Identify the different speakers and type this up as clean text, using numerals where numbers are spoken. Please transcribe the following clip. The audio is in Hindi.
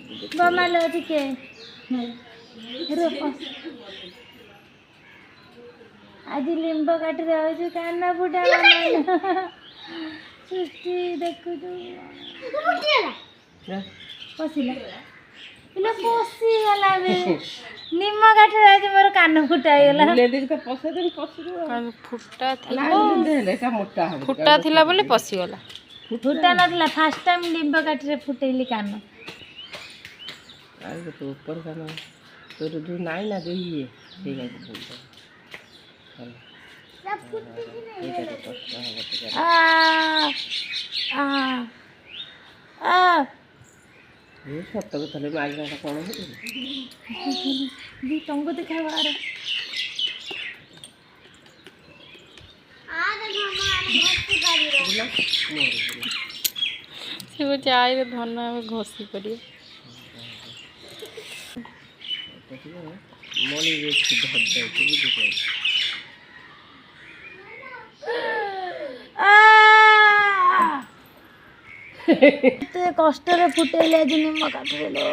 Speaker 1: बमालो ଟିକେ आज लिंब काटी रही कान फुटा सृष्टि देखु पशिला इला पशिगला बे निम काठी रही मोर कान फुटाइगला
Speaker 2: फुटा थिला बोले पशिगला
Speaker 1: फुटा नथिला फास्ट टाइम लिंब काठी रे फुटेइली कान
Speaker 3: तो ऊपर का ना तो जो नाई ना जो ये ठीक है
Speaker 1: आ आ आ
Speaker 3: ये सब तो थले माइक ना कौन है
Speaker 1: दी तंगो दिखावा रे आज हम
Speaker 2: से वो चाय रे धन में घोसी पड़ी
Speaker 3: मनी रे धर दे तो भी देखो
Speaker 1: ते कष्ट रे फुटेले आज निम काटलो